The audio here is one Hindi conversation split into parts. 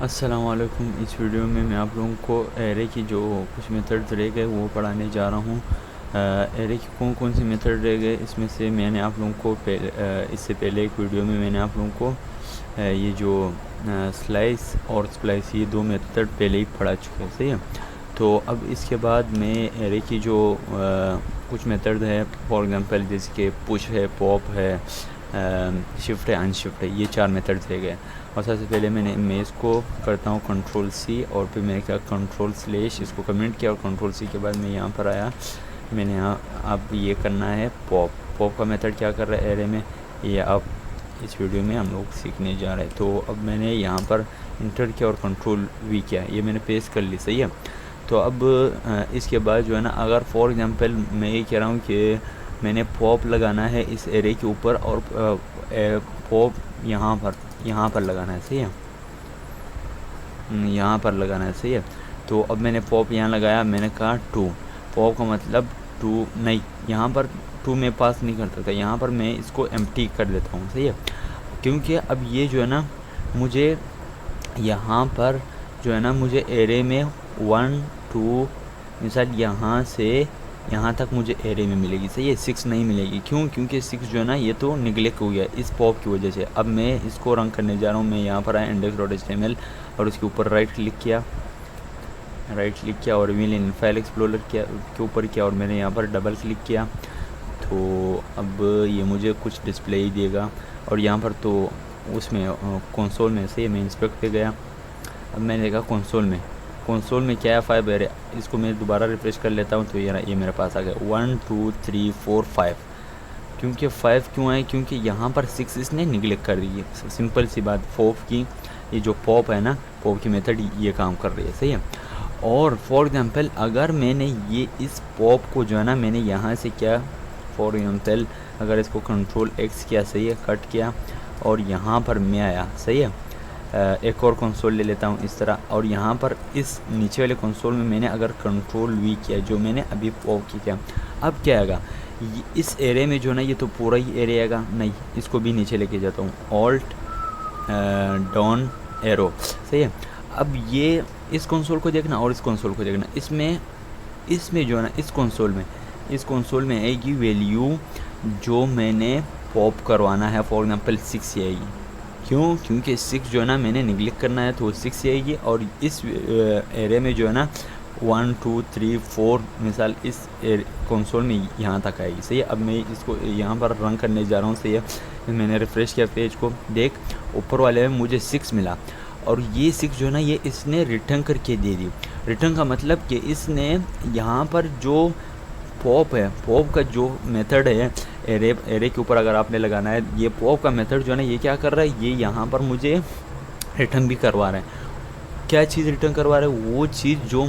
अस्सलाम वालेकुम। इस वीडियो में मैं आप लोगों को एरे की जो कुछ मेथड रह गए वो पढ़ाने जा रहा हूँ। एरे की कौन कौन से मेथड रह गए इसमें से मैंने आप लोगों को इससे पहले एक वीडियो में मैंने आप लोगों को ये जो स्लाइस और स्प्लाइस ये दो मेथड पहले ही पढ़ा चुके हैं, सही है। तो अब इसके बाद मैं एरे की जो कुछ मेथड है, फॉर एग्जांपल जैसे कि पुश है, पॉप है, शिफ्ट है, अनशिफ्ट है, ये चार मेथड रह गए। और सबसे पहले मैं इसको करता हूँ कंट्रोल सी और फिर मैंने क्या कंट्रोल स्लैश इसको कमेंट किया और कंट्रोल सी के बाद मैं यहाँ पर आया। मैंने यहाँ अब ये करना है पॉप का मेथड क्या कर रहा है एरे में, ये अब इस वीडियो में हम लोग सीखने जा रहे हैं। तो अब मैंने यहाँ पर इंटर किया और कंट्रोल वी किया, ये मैंने पेस्ट कर ली, सही है। तो अब इसके बाद जो है ना, अगर फॉर एग्जांपल मैं ये कह रहा हूँ कि मैंने पॉप लगाना है इस एरे के ऊपर और पॉप यहाँ पर लगाना है, सही है, यहाँ पर लगाना है, सही है। तो अब मैंने पॉप यहाँ लगाया, मैंने कहा टू, पॉप का मतलब टू नहीं, यहाँ पर टू में पास नहीं करता था, यहाँ पर मैं इसको एम्प्टी कर देता हूँ, सही है। क्योंकि अब ये जो है ना, मुझे यहाँ पर जो है ना, मुझे एरे में 1 2 मिसाल यहाँ से यहाँ तक मुझे एरे में मिलेगी, सही है, 6 नहीं मिलेगी। क्यों? क्योंकि 6 जो है ना ये तो निगलेक्ट हो गया इस पॉप की वजह से। अब मैं इसको रन करने जा रहा हूँ। मैं यहाँ पर आया index.html और उसके ऊपर राइट क्लिक किया और मैंने फाइल एक्सप्लोरर के ऊपर किया और मैंने यहाँ पर डबल क्लिक किया। तो अब ये मुझे कुछ डिस्प्ले ही देगा और यहाँ पर तो उसमें कंसोल में से मैं इंस्पेक्ट पे गया। अब मैंने देखा कंसोल में क्या है, 5 एरे। इसको मैं दोबारा रिफ्रेश कर लेता हूँ तो ये मेरे पास आ गया 1 2 3 4 5। क्योंकि 5 क्यों आए? क्योंकि यहाँ पर 6 इसने निगलेक्ट कर दी है। सिंपल सी बात, पॉप की ये जो पॉप है ना, पॉप की मेथड ये काम कर रही है, सही है। और फॉर एग्जांपल अगर मैंने ये इस पॉप को जो है ना, मैंने यहाँ से क्या, फॉर एग्जांपल अगर इसको कंट्रोल एक्स किया, सही है, कट किया और यहाँ पर मैं आया, सही है, एक और कंसोल ले लेता हूँ इस तरह, और यहाँ पर इस नीचे वाले कंसोल में मैंने अगर कंट्रोल वी किया, जो मैंने अभी पॉप किया, अब क्या आएगा, इस एरे में जो ना ये तो पूरा ही एरे आएगा, नहीं, इसको भी नीचे लेके जाता हूँ, ऑल्ट डाउन एरो, सही है। अब ये इस कंसोल को देखना और इस कंसोल को देखना, इसमें जो है ना, इस कंसोल में आएगी वैल्यू जो मैंने पॉप करवाना है, फॉर एग्जांपल 6 आएगी। क्यों? क्योंकि 6 जो है ना मैंने निगलेक्ट करना है तो 6 आएगी। और इस एरे में जो है ना 1 2 3 4 मिसाल इस कंसोल में यहाँ तक आएगी, सही है। अब मैं इसको यहाँ पर रन करने जा रहा हूँ, सही है। मैंने रिफ़्रेश किया पेज को, देख ऊपर वाले में मुझे 6 मिला और ये 6 जो है ना ये इसने रिटर्न करके दे दी। रिटर्न का मतलब कि इसने यहाँ पर जो पॉप है, पॉप का जो मेथड है एरे के ऊपर अगर आपने लगाना है, ये पॉप का मेथड जो है ना ये क्या कर रहा है, ये यहाँ पर मुझे रिटर्न भी करवा रहा है। क्या चीज़ रिटर्न करवा रहा है? वो चीज़ जो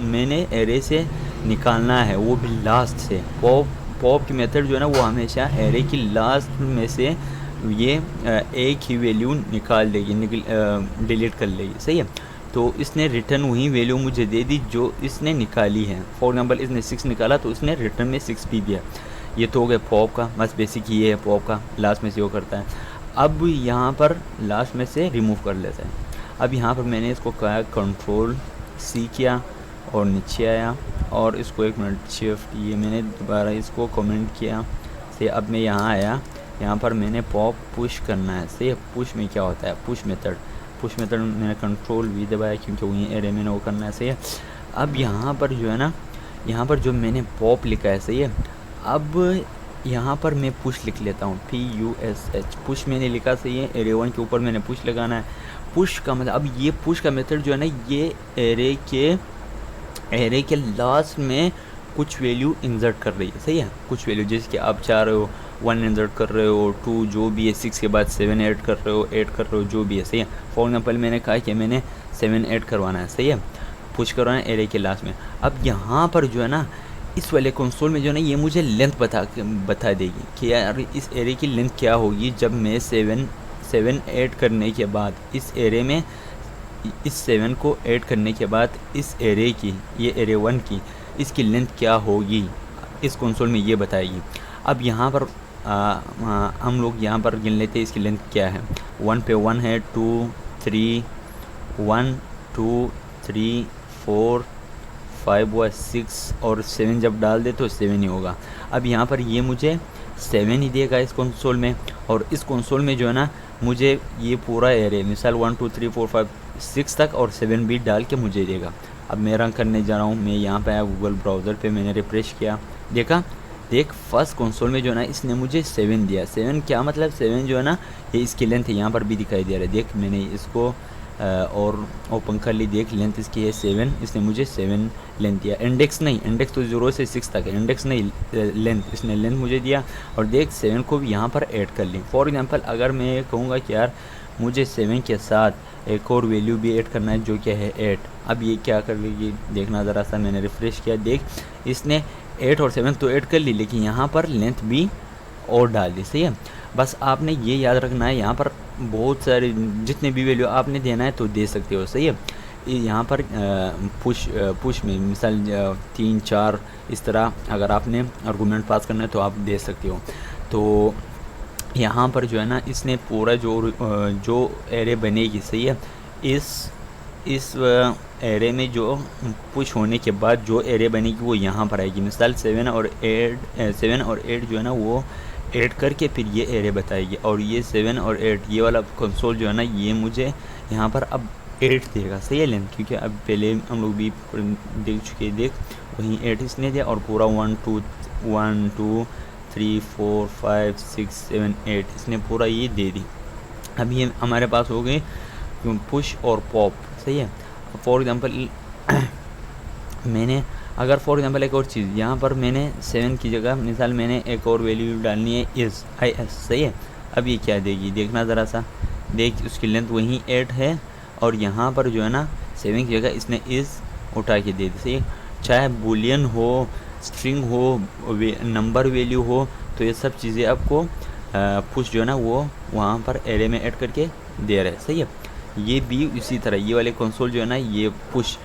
मैंने एरे से निकालना है, वो भी लास्ट से। पॉप की मेथड जो है ना वो हमेशा एरे की लास्ट में से ये एक ही वैल्यू निकाल देगी, डिलीट कर लेगी, सही है। तो इसने रिटर्न वही वैल्यू मुझे दे दी जो इसने निकाली है। फॉर एग्जांपल इसने 6 निकाला तो इसने रिटर्न में 6 भी दिया। ये तो हो गया पॉप का, बस बेसिक ये है पॉप का, लास्ट में से वो करता है। अब यहाँ पर लास्ट में से रिमूव कर लेता है। अब यहाँ पर मैंने इसको कहा कंट्रोल सी किया और नीचे आया और इसको 1 मिनट शिफ्ट, ये मैंने दोबारा इसको कमेंट किया, से अब मैं यहाँ आया, यहाँ पर मैंने पॉप पुश करना है, सही है। पुश में क्या होता है, पुश मेथड मैंने कंट्रोल वी दबाया क्योंकि वहीं एरे मैंने वो करना है, सही है। अब यहाँ पर जो है ना, यहाँ पर जो मैंने पॉप लिखा है, सही है। अब यहाँ पर मैं पुश लिख लेता हूँ, PUSH, पुश मैंने लिखा, सही है। एरे 1 के ऊपर मैंने पुश लगाना है। पुश का मतलब, अब ये पुश का मेथड जो है ना ये एरे के लास्ट में कुछ वैल्यू इंसर्ट कर रही है, सही है। कुछ वैल्यू जैसे कि आप चाह रहे हो 1 इंसर्ट कर रहे हो, 2 जो भी है, 6 के बाद 7 ऐड कर रहे हो, 8 कर रहे हो, जो भी है, सही है। फॉर एग्जांपल मैंने कहा कि मैंने 7 ऐड करवाना है, सही है, पुश करवाना है एरे के लास्ट में। अब यहाँ पर जो है ना इस वाले कंसोल में जो है ना ये मुझे लेंथ बता देगी कि यार इस एरे की लेंथ क्या होगी जब मैं 7 ऐड करने के बाद इस एरे में, इस 7 को ऐड करने के बाद इस एरे की, ये एरे 1 की, इसकी लेंथ क्या होगी, इस कंसोल में ये बताएगी। अब यहाँ पर हम लोग यहाँ पर गिन लेते हैं इसकी लेंथ क्या है। 1 पे 1 है, 2 3 1 2 3 4 5 व 6 और 7 जब डाल दे तो 7 ही होगा। अब यहाँ पर ये मुझे 7 ही देगा इस कंसोल में, और इस कंसोल में जो है ना मुझे ये पूरा एरे मिसाल 1 2 3 4 5 6 तक और 7 भी डाल के मुझे देगा। अब मैं रन करने जा रहा हूँ, मैं यहाँ पे आया गूगल ब्राउज़र पे, मैंने रिफ्रेश किया, देखा, देख फर्स्ट कंसोल में जो है ना इसने मुझे 7 दिया। 7 क्या मतलब, 7 जो है ना ये इसकी लेंथ है, यहाँ पर भी दिखाई दे रहा है, देख मैंने इसको और ओपन कर ली, देख लेंथ इसकी है 7, इसने मुझे 7 लेंथ दिया। इंडेक्स नहीं, इंडेक्स तो 0 से 6 तक है, इंडेक्स नहीं लेंथ, इसने लेंथ मुझे दिया। और देख 7 को भी यहाँ पर ऐड कर ली। फॉर एग्जांपल अगर मैं कहूँगा कि यार मुझे 7 के साथ एक और वैल्यू भी ऐड करना है जो क्या है 8, अब ये क्या कर लेगी देखना ज़रा सा, मैंने रिफ़्रेश किया, देख इसने 8 और 7 तो ऐड कर ली, लेकिन यहाँ पर लेंथ भी और डाल दी। सही है, बस आपने ये याद रखना है, यहाँ पर बहुत सारे जितने भी वैल्यू आपने देना है तो दे सकते हो। सही है, यहाँ पर पुश में मिसाल 3 4 इस तरह अगर आपने आर्गूमेंट पास करना है तो आप दे सकते हो। तो यहाँ पर जो है ना इसने पूरा जो एरे बनेगी, सही है, इस एरे में जो पुश होने के बाद जो एरे बनेगी वो यहाँ पर आएगी। मिसाल 7 और 8 जो है ना वो ऐड करके फिर ये एरे बताएगी, और ये 7 और 8 ये वाला कंसोल जो है ना ये मुझे यहाँ पर अब 8 देगा। सही है लेंथ, क्योंकि अब पहले हम लोग भी देख चुके हैं, देख वहीं 8 इसने दिया, और पूरा 1 2 3 4 5 6 7 8 इसने पूरा ये दे दी। अब ये हमारे पास हो गए पुश और पॉप। सही है, फॉर एग्जांपल मैंने अगर फॉर एग्जांपल एक और चीज़ यहाँ पर मैंने 7 की जगह मिसाल मैंने एक और वैल्यू डालनी है इस IS। सही है, अब ये क्या देगी देखना ज़रा सा, देख उसकी लेंथ वहीं 8 है, और यहाँ पर जो है ना 7 की जगह इसने इस उठा के दे दी। सही है, चाहे बुलियन हो, स्ट्रिंग हो, नंबर वैल्यू हो, तो ये सब चीज़ें आपको पुश जो है ना वो वहाँ पर एरे में ऐड करके दे रहे हैं। सही है, ये भी इसी तरह ये वाले कंसोल जो है ना ये पुश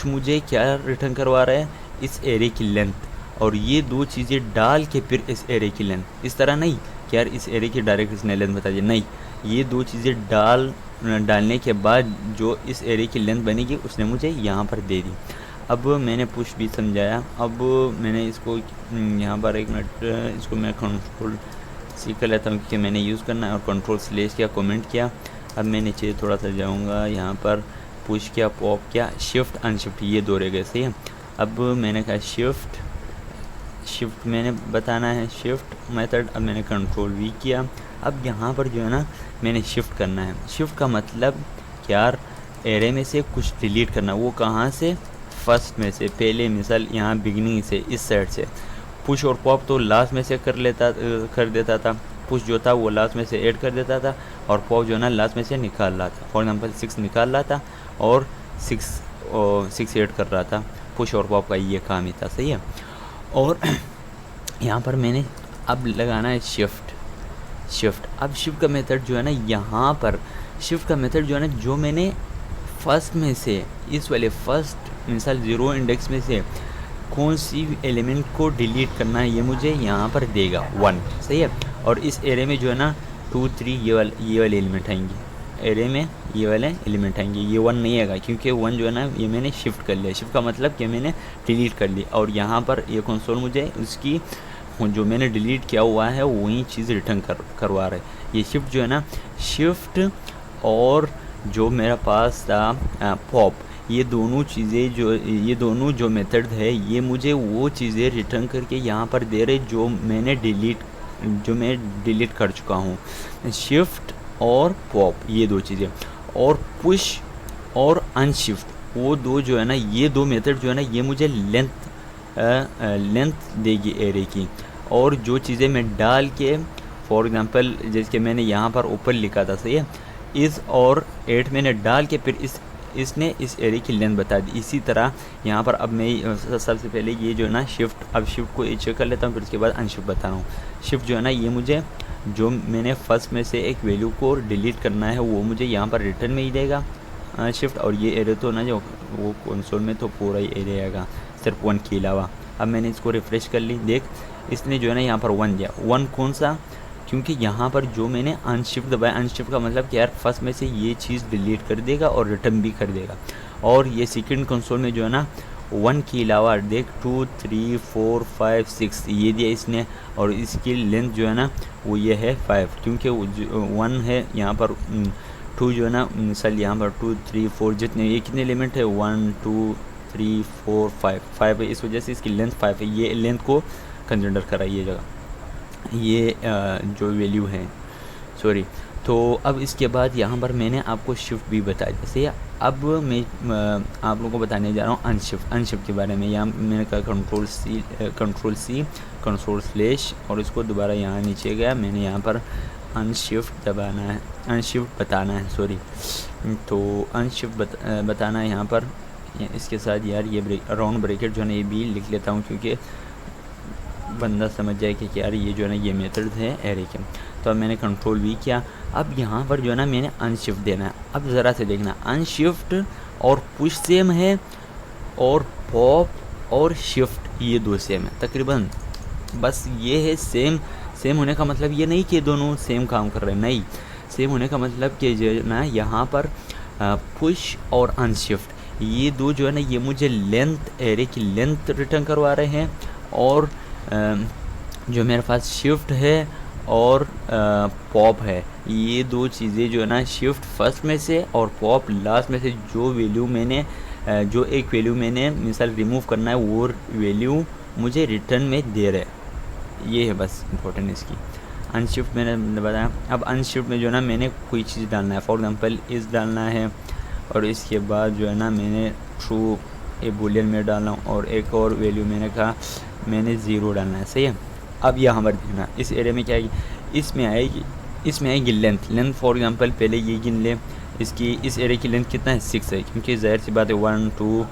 मुझे क्या रिटर्न करवा रहा है, इस एरे की लेंथ, और ये दो चीज़ें डाल के फिर इस एरे की लेंथ। इस तरह नहीं कि यार इस एरे की डायरेक्ट इसने लेंथ बता दी, नहीं, ये दो चीज़ें डालने के बाद जो इस एरे की लेंथ बनेगी उसने मुझे यहाँ पर दे दी। अब मैंने पुश भी समझाया, अब मैंने इसको यहाँ पर 1 मिनट इसको मैं कंट्रोल सीख लेता हूँ क्योंकि मैंने यूज़ करना है, और कंट्रोल स्लेश किया, कमेंट किया। अब मैं नीचे थोड़ा सा जाऊँगा, यहाँ पर पुश किया, पॉप किया, शिफ्ट अनशिफ्ट ये दो रह गए। सही है, अब मैंने कहा शिफ्ट मैंने बताना है शिफ्ट मेथड, अब मैंने कंट्रोल V किया। अब यहाँ पर जो है ना मैंने शिफ्ट करना है। शिफ्ट का मतलब यार एरे में से कुछ डिलीट करना, वो कहाँ से, फर्स्ट में से, पहले मिसाल यहाँ बिगिनिंग से, इस साइड से। पुश और पॉप तो लास्ट में से कर देता था, पुश जो था वो लास्ट में से ऐड कर देता था, और पॉप जो है ना लास्ट में से निकाल रहा था। फॉर एग्जांपल 6 निकाल रहा था और 6 ऐड कर रहा था। पुश और पॉप का ये काम ही था। सही है, और यहाँ पर मैंने अब लगाना है शिफ्ट। अब शिफ्ट का मेथड जो है ना यहाँ पर शिफ्ट का मेथड जो है ना जो मैंने फर्स्ट में से इस वाले फर्स्ट मिसाल 0 इंडेक्स में से कौन सी एलिमेंट को डिलीट करना है ये मुझे यहाँ पर देगा 1। सही है, और इस एरे में जो है ना 2 3 ये वाले एलिमेंट आएंगे, एरे में ये वाले एलिमेंट आएंगे, ये 1 नहीं आएगा क्योंकि 1 जो है ना ये मैंने शिफ्ट कर लिया। शिफ्ट का मतलब कि मैंने डिलीट कर ली, और यहाँ पर ये कंसोल मुझे उसकी जो मैंने डिलीट किया हुआ है वही चीज़ रिटर्न करवा रहा है। ये शिफ्ट जो है ना, शिफ्ट और जो मेरा पास था पॉप, ये दोनों जो मेथड है ये मुझे वो चीज़ें रिटर्न करके यहाँ पर दे रहे जो मैं डिलीट कर चुका हूँ। शिफ्ट और पॉप ये दो चीज़ें, और पुश और अनशिफ्ट वो दो जो है ना, ये दो मेथड जो है ना ये मुझे लेंथ देगी एरे की। और जो चीज़ें मैं डाल के फॉर एग्जांपल जैसे मैंने यहाँ पर ऊपर लिखा था, सही है, इस और 8 मैंने डाल के फिर इसने इस एरे की लेंथ बता दी। इसी तरह यहाँ पर अब मैं सबसे पहले ये जो है ना अब शिफ्ट को चेक कर लेता हूँ, फिर उसके बाद अनशिफ्ट बता रहा हूँ। शिफ्ट जो है ना ये मुझे जो मैंने फर्स्ट में से एक वैल्यू को डिलीट करना है वो मुझे यहाँ पर रिटर्न में ही देगा शिफ्ट, और ये एरे तो ना जो वो कंसोल में तो पूरा ही एरे आएगा सिर्फ 1 के अलावा। अब मैंने इसको रिफ़्रेश कर ली, देख इसने जो है ना यहाँ पर 1 दिया। 1 कौन सा, क्योंकि यहाँ पर जो मैंने अनशिफ्ट दबाया, अनशिफ्ट का मतलब कि यार फर्स्ट में से ये चीज़ डिलीट कर देगा और रिटर्न भी कर देगा। और ये सेकंड कंसोल में जो है ना 1 के अलावा देख 2 3 4 5 6 ये दिया इसने, और इसकी लेंथ जो है ना वो ये है 5, क्योंकि 1 है यहाँ पर 2 जो है ना मिसाल यहाँ पर 2 3 4 जितने ये कितने एलिमेंट है 1 2 3 4 5 है, इस वजह से इसकी लेंथ 5 है। ये लेंथ को कंसिडर करा ये जगह, ये जो वैल्यू है सॉरी। तो अब इसके बाद यहाँ पर मैंने आपको शिफ्ट भी बताया, जैसे अब मैं आप लोगों को बताने जा रहा हूँ अनशिफ्ट के बारे में। यहाँ मैंने कहा कंट्रोल सी कंट्रोल स्लैश और इसको दोबारा यहाँ नीचे गया, मैंने यहाँ पर अनशिफ्ट दबाना है, अनशिफ्ट बताना है सॉरी। तो अनशिफ्ट बताना है यहाँ पर, इसके साथ यार ये राउंड ब्रैकेट जो है ना ये भी लिख लेता हूँ, क्योंकि बंदा समझ जाए कि यार ये जो है ना ये मेथड है एरे के। तो अब मैंने कंट्रोल भी किया। अब यहाँ पर जो है ना मैंने अनशिफ्ट देना है। अब ज़रा से देखना, अनशिफ्ट और पुश सेम है और पॉप और शिफ्ट ये दो सेम है तकरीबन, बस ये है सेम होने का मतलब ये नहीं कि दोनों सेम काम कर रहे हैं, नहीं, सेम होने का मतलब कि जो है ना यहाँ पर पुश और अनशिफ्ट ये दो जो है ना ये मुझे लेंथ एरे की लेंथ रिटर्न करवा रहे हैं, और जो मेरे पास शिफ्ट है और पॉप है, ये दो चीज़ें जो है ना शिफ्ट फर्स्ट में से और पॉप लास्ट में से जो वैल्यू मैंने जो एक वैल्यू मैंने मिसाल रिमूव करना है वो वैल्यू मुझे रिटर्न में दे रहे, ये है बस इम्पोर्टेंट इसकी। अनशिफ्ट मैंने बताया। अब अनशिफ्ट में जो है ना मैंने कोई चीज़ डालना है, फॉर एग्जांपल इस डालना है, और इसके बाद जो है ना मैंने ट्रू ए बुलियन में डालना और एक और वैल्यू मैंने कहा मैंने 0 डालना है, सही है। अब यहाँ पर देखना इस एरिया में क्या आएगी, इसमें आएगी लेंथ फॉर एग्जांपल पहले ये गिन ले, इसकी इस एरिया की लेंथ कितना है 6 है, क्योंकि ज़ाहिर सी बात है 1 2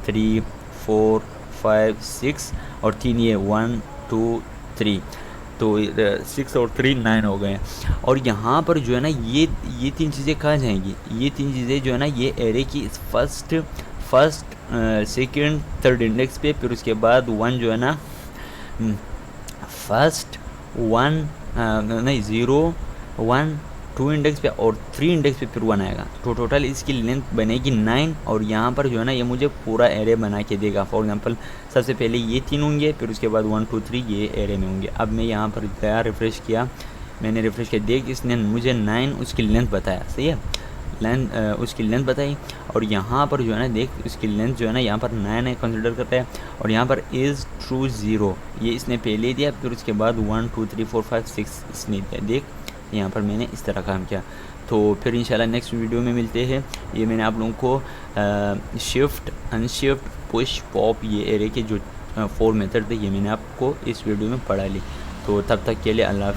3 4 5 6 और 3 ये 1 2 3, तो 6 और 3 9 हो गए। और यहाँ पर जो है ना ये तीन चीज़ें कहाँ जाएंगी, ये तीन चीज़ें जो है ना ये एरे की फर्स्ट सेकंड थर्ड इंडेक्स पे, फिर उसके बाद 1 जो है ना फर्स्ट 1 नहीं 0 1 2 इंडेक्स पे और 3 इंडेक्स पे फिर 1 आएगा, तो टोटल इसकी लेंथ बनेगी 9। और यहाँ पर जो है ना ये मुझे पूरा एरे बना के देगा। फॉर एग्जांपल सबसे पहले ये 3 होंगे, फिर उसके बाद 1 2 3 ये एरे में होंगे। अब मैं यहाँ पर गया रिफ़्रेश किया, मैंने रिफ़्रेश किया, देख इसने मुझे 9 उसकी लेंथ बताया, सही है, उसकी लेंथ बताई। और यहाँ पर जो है ना देख उसकी लेंथ जो है ना यहाँ पर 9 है कंसिडर करता है, और यहाँ पर इज़ ट्रू 0 ये इसने पहले दिया, फिर उसके बाद 1 2 3 4 5 6 इसने दिया। देख यहाँ पर मैंने इस तरह काम किया। तो फिर इंशाल्लाह नेक्स्ट वीडियो में मिलते हैं। ये मैंने आप लोगों को शिफ्ट अनशिफ्ट पुश पॉप ये एरे के जो 4 मेथड थे ये मैंने आपको इस वीडियो में पढ़ा ली। तो तब तक के लिए अल्लाह।